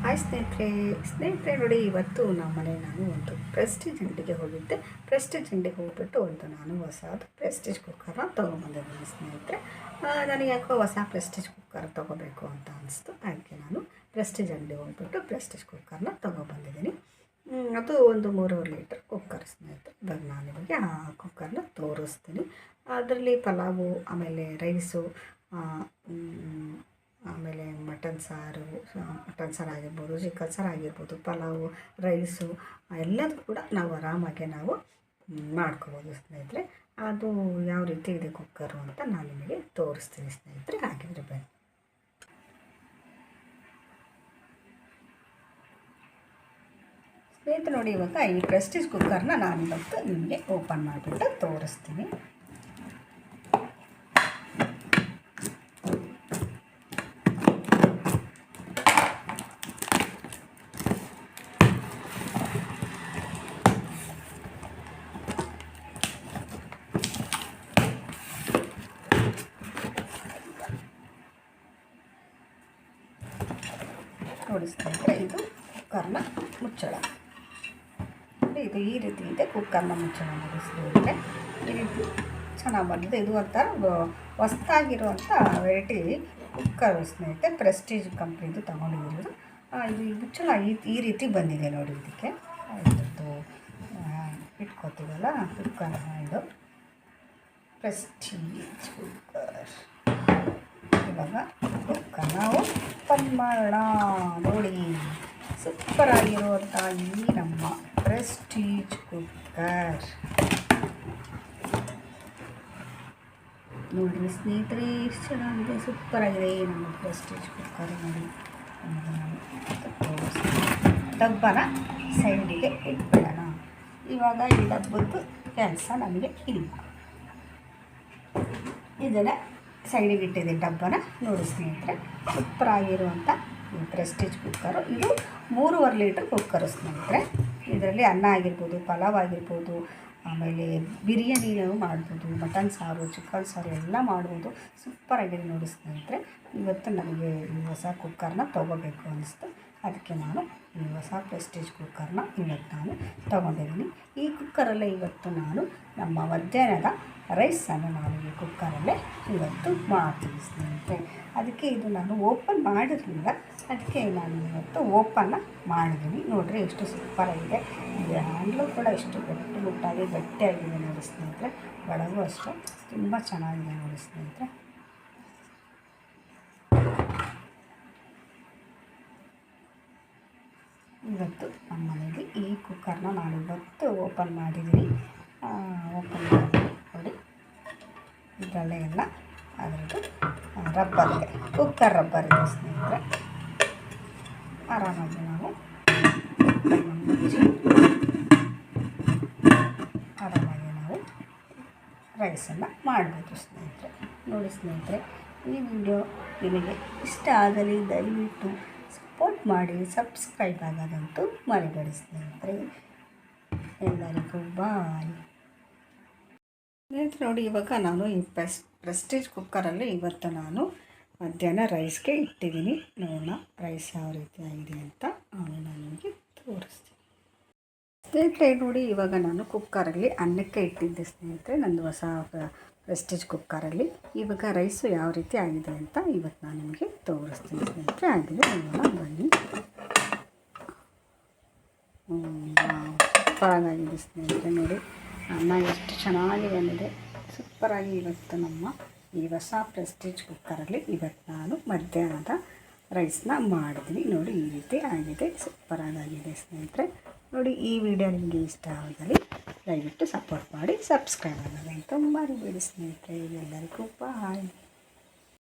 Hi ಸ್ನೇಹಿತರೆ ನೋಡಿ, ಇವತ್ತು ನಮ್ಮ ಮನೆ ನಾನು ಒಂದು ಪ್ರೆಸ್ಟೀಜ್ ಅಂಗಡಿಗೆ ಹೋಗಿದ್ದೆ. ಪ್ರೆಸ್ಟೀಜ್ ಅಂಗಡಿಗೆ ಹೋಗ್ಬಿಟ್ಟು ನಾನು ಹೊಸದು ಪ್ರೆಸ್ಟೀಜ್ ಕುಕ್ಕರ್ನ ತೊಗೊಂಬಂದಿದ್ದೀನಿ ಸ್ನೇಹಿತರೆ. ನನಗೆ ಯಾಕೋ ಹೊಸ ಪ್ರೆಸ್ಟೀಜ್ ಕುಕ್ಕರ್ ತೊಗೋಬೇಕು ಅಂತ ಅನಿಸ್ತು. ಅದಕ್ಕೆ ನಾನು ಪ್ರೆಸ್ಟೀಜ್ ಅಂಗಡಿಗೆ ಹೋಗ್ಬಿಟ್ಟು ಪ್ರೆಸ್ಟೀಜ್ ಕುಕ್ಕರ್ನ ತೊಗೊಬಂದಿದ್ದೀನಿ. ಅದು ಒಂದು 3.5 ಲೀಟರ್ ಕುಕ್ಕರ್ ಸ್ನೇಹಿತರೆ. ಇವಾಗ ನಾನು ನಿಮಗೆ ಆ ಕುಕ್ಕರ್ನ ತೋರಿಸ್ತೀನಿ. ಅದರಲ್ಲಿ ಪಲಾವು, ಆಮೇಲೆ ರೈಸು, ಆಮೇಲೆ ಮಟನ್ ಸಾರು ಆಗಿರ್ಬೋದು, ಚಿಕನ್ ಸಾರು ಆಗಿರ್ಬೋದು, ಪಲಾವು, ರೈಸು ಎಲ್ಲದೂ ಕೂಡ ನಾವು ಆರಾಮಾಗಿ ಮಾಡ್ಕೋಬೋದು ಸ್ನೇಹಿತರೆ. ಅದು ಯಾವ ರೀತಿ ಇದೆ ಕುಕ್ಕರು ಅಂತ ನಾನು ನಿಮಗೆ ತೋರಿಸ್ತೀನಿ ಸ್ನೇಹಿತರೆ. ಹಾಗಿದ್ರೆ ಬನ್ನಿ. ಸ್ನೇಹಿತರೆ ನೋಡಿ, ಇವಾಗ ಈ ಪ್ರೆಸ್ಟೀಜ್ ಕುಕ್ಕರ್ನ ನಾನಿವತ್ತು ನಿಮಗೆ ಓಪನ್ ಮಾಡಿಬಿಟ್ಟು ತೋರಿಸ್ತೀನಿ. ನೋಡಿ ಸ್ನೇಹಿತರೆ, ಇದು ಕುಕ್ಕರ್ನ ಮುಚ್ಚಳ. ಇದು ಈ ರೀತಿ ಇದೆ ಕುಕ್ಕರ್ನ ಮುಚ್ಚಳ. ನೋಡಿ ಸ್ನೇಹಿತರೆ, ಈ ರೀತಿ ಚೆನ್ನಾಗಿ ಬಂದಿದೆ. ಇದು ಒಂಥರ ಹೊಸ್ದಾಗಿರುವಂಥ ವೆರೈಟಿ ಕುಕ್ಕರ್ ಸ್ನೇಹಿತರೆ. ಪ್ರೆಸ್ಟೀಜ್ ಕಂಪ್ನಿದು ತೊಗೊಂಡಿರೋದು. ಇದು ಮುಚ್ಚಳ ಈ ರೀತಿ ಬಂದಿದೆ ನೋಡಿ. ಇದಕ್ಕೆ ಇದ್ರದ್ದು ಇಟ್ಕೋತೀವಲ್ಲ ಕುಕ್ಕರ್ ಹ್ಯಾಂಡು, ಪ್ರೆಸ್ಟೀಜ್ ಕುಕ್ಕರ್. ಇವಾಗ ಕುಕ್ಕರ್ ನಾವು ಓಪನ್ ಮಾಡೋಣ. ನೋಡಿ, ಸೂಪರಾಗಿರುವಂಥ ಈ ನಮ್ಮ ಪ್ರೆಸ್ಟೀಜ್ ಕುಕ್ಕರ್ ನೋಡಿರಿ ಸ್ನೇಹಿತರೆ, ಎಷ್ಟು ಚೆನ್ನಾಗಿದೆ, ಸೂಪರಾಗಿದೆ ನಮ್ಮ ಪ್ರೆಸ್ಟೀಜ್ ಕುಕ್ಕರ್. ನೋಡಿ, ಡಬ್ಬನ ಸೈಡಿಗೆ ಇಟ್ಬಿಡೋಣ. ಇವಾಗ ಈ ಡಬ್ಬದ್ದು ಕೆಲಸ ನಮಗೆ ಇಲ್ಲ. ಇದನ್ನು ಸೈಡಿಗೆ ಇಟ್ಟಿದ್ದೀನಿ ಡಬ್ಬನ. ನೋಡಿ ಸ್ನೇಹಿತರೆ, ಸೂಪರಾಗಿರುವಂಥ ಈ ಪ್ರೆಸ್ಟೀಜ್ ಕುಕ್ಕರು. ಇದು 3.5 ಲೀಟರ್ ಕುಕ್ಕರು ಸ್ನೇಹಿತರೆ. ಇದರಲ್ಲಿ ಅನ್ನ ಆಗಿರ್ಬೋದು, ಪಲಾವ್ ಆಗಿರ್ಬೋದು, ಆಮೇಲೆ ಬಿರಿಯಾನಿ ಮಾಡ್ಬೋದು, ಮಟನ್ ಸಾರು, ಚಿಕನ್ ಸಾರು ಎಲ್ಲ ಮಾಡ್ಬೋದು. ಸೂಪರಾಗಿದೆ ನೋಡಿ ಸ್ನೇಹಿತರೆ. ಇವತ್ತು ನನಗೆ ಈ ಹೊಸ ಕುಕ್ಕರ್ನ ತೊಗೋಬೇಕು ಅನ್ನಿಸ್ತು. ಅದಕ್ಕೆ ನಾನು ಈ ಹೊಸ ಪ್ರೆಸ್ಟೀಜ್ ಕುಕ್ಕರ್ನ ಇವತ್ತು ನಾನು ತೊಗೊಂಡಿದ್ದೀನಿ. ಈ ಕುಕ್ಕರಲ್ಲೇ ಇವತ್ತು ನಾನು ನಮ್ಮ ಮಧ್ಯಾಹ್ನದ ರೈಸನ್ನು ನಾನು ಈ ಕುಕ್ಕರಲ್ಲೇ ಇವತ್ತು ಮಾಡ್ತೀನಿ ಸ್ನೇಹಿತರೆ. ಅದಕ್ಕೆ ಇದು ನಾನು ಓಪನ್ ಮಾಡಿರಲಿಲ್ಲ, ಅದಕ್ಕೆ ನಾನು ಇವತ್ತು ಓಪನ್ನ ಮಾಡಿದ್ದೀನಿ. ನೋಡಿರಿ ಎಷ್ಟು ಸೂಪರಾಗಿದೆ. ಇದು ಹ್ಯಾಂಡ್ಲು ಕೂಡ ಎಷ್ಟು ಗಟ್ಟಿಯಾಗಿದೆ ನೋಡಿ ಸ್ನೇಹಿತರೆ. ಒಳಗೂ ಅಷ್ಟೇ ತುಂಬ ಚೆನ್ನಾಗಿದೆ ನೋಡಿ ಸ್ನೇಹಿತರೆ. ಇವತ್ತು ನಮ್ಮ ಮನೆಯಲ್ಲಿ ಈ ಕುಕ್ಕರ್ನ ನಾನು ಇವತ್ತು ಓಪನ್ ಮಾಡಿದ್ದೀನಿ. ಓಪನ್ ಮಾಡಿ ನೋಡಿ, ಇದರಲ್ಲೇ ಎಲ್ಲ ಅದರದ್ದು ರಬ್ಬರ್ ಇದೆ, ಕುಕ್ಕರ್ ರಬ್ಬರ್ ಇದೆ ಸ್ನೇಹಿತರೆ. ಆರಾಮಾಗಿ ನಾವು ರೈಸನ್ನು ಮಾಡ್ಬೋದು ಸ್ನೇಹಿತರೆ. ನೋಡಿ ಸ್ನೇಹಿತರೆ, ಈ ವಿಡಿಯೋ ನಿಮಗೆ ಇಷ್ಟ ಆಗಲಿ ದಯವಿಟ್ಟು ಸಪೋರ್ಟ್ ಮಾಡಿ, ಸಬ್ಸ್ಕ್ರೈಬ್ ಆಗೋದಂತೂ ಮರಿಬೇಡಿ ಸ್ನೇಹಿತರೆ. ಎಲ್ಲರಿಗೂ ಬಾಯ್ ಸ್ನೇಹಿತರೆ. ನೋಡಿ, ಇವಾಗ ನಾನು ಈ ಪ್ರೆಸ್ಟೀಜ್ ಕುಕ್ಕರಲ್ಲಿ ಇವತ್ತು ನಾನು ಮಧ್ಯಾಹ್ನ ರೈಸ್ಗೆ ಇಟ್ಟಿದ್ದೀನಿ. ನೋಡೋಣ ರೈಸ್ ಯಾವ ರೀತಿ ಆಗಿದೆ ಅಂತ ಆಮೇಲೆ ನಾನು ನಿಮಗೆ ತೋರಿಸ್ತೀನಿ ಸ್ನೇಹಿತರೆ. ನೋಡಿ, ಇವಾಗ ನಾನು ಕುಕ್ಕರಲ್ಲಿ ಅನ್ನಕ್ಕೆ ಇಟ್ಟಿದ್ದೆ ಸ್ನೇಹಿತರೆ, ನಂದು ಹೊಸ ಪ್ರೆಸ್ಟೀಜ್ ಕುಕ್ಕರಲ್ಲಿ. ಇವಾಗ ರೈಸು ಯಾವ ರೀತಿ ಆಗಿದೆ ಅಂತ ಇವತ್ತು ನಾನು ನಿಮಗೆ ತೋರಿಸ್ತೀನಿ ಸ್ನೇಹಿತರೆ. ಆಗಿದೆ ನೋಡೋಣ ಬನ್ನಿ. ಸೂಪರಾಗಿದೆ ಸ್ನೇಹಿತರೆ. ನೋಡಿ, ಅನ್ನ ಎಷ್ಟು ಚೆನ್ನಾಗಿ ಬಂದಿದೆ, ಸೂಪರಾಗಿ. ಇವತ್ತು ನಮ್ಮ ಈ ಹೊಸ ಪ್ರೆಸ್ಟೀಜ್ ಕುಕ್ಕರಲ್ಲಿ ಇವತ್ತು ನಾನು ಮಧ್ಯಾಹ್ನದ ರೈಸ್ನ ಮಾಡಿದ್ದೀನಿ. ನೋಡಿ, ಈ ರೀತಿ ಆಗಿದೆ, ಸೂಪರಾಗಿದೆ ಸ್ನೇಹಿತರೆ. ನೋಡಿ, ಈ ವಿಡಿಯೋ ನಿಮಗೆ ಇಷ್ಟ ಆಗಲಿ ದಯವಿಟ್ಟು ಸಪೋರ್ಟ್ ಮಾಡಿ, ಸಬ್ಸ್ಕ್ರೈಬ್ ಆಗೋದಂತ ಮರಿಬೇಡಿ ಸ್ನೇಹಿತರೆ. ಎಲ್ಲರಿಗೂ ಬಾಯ್.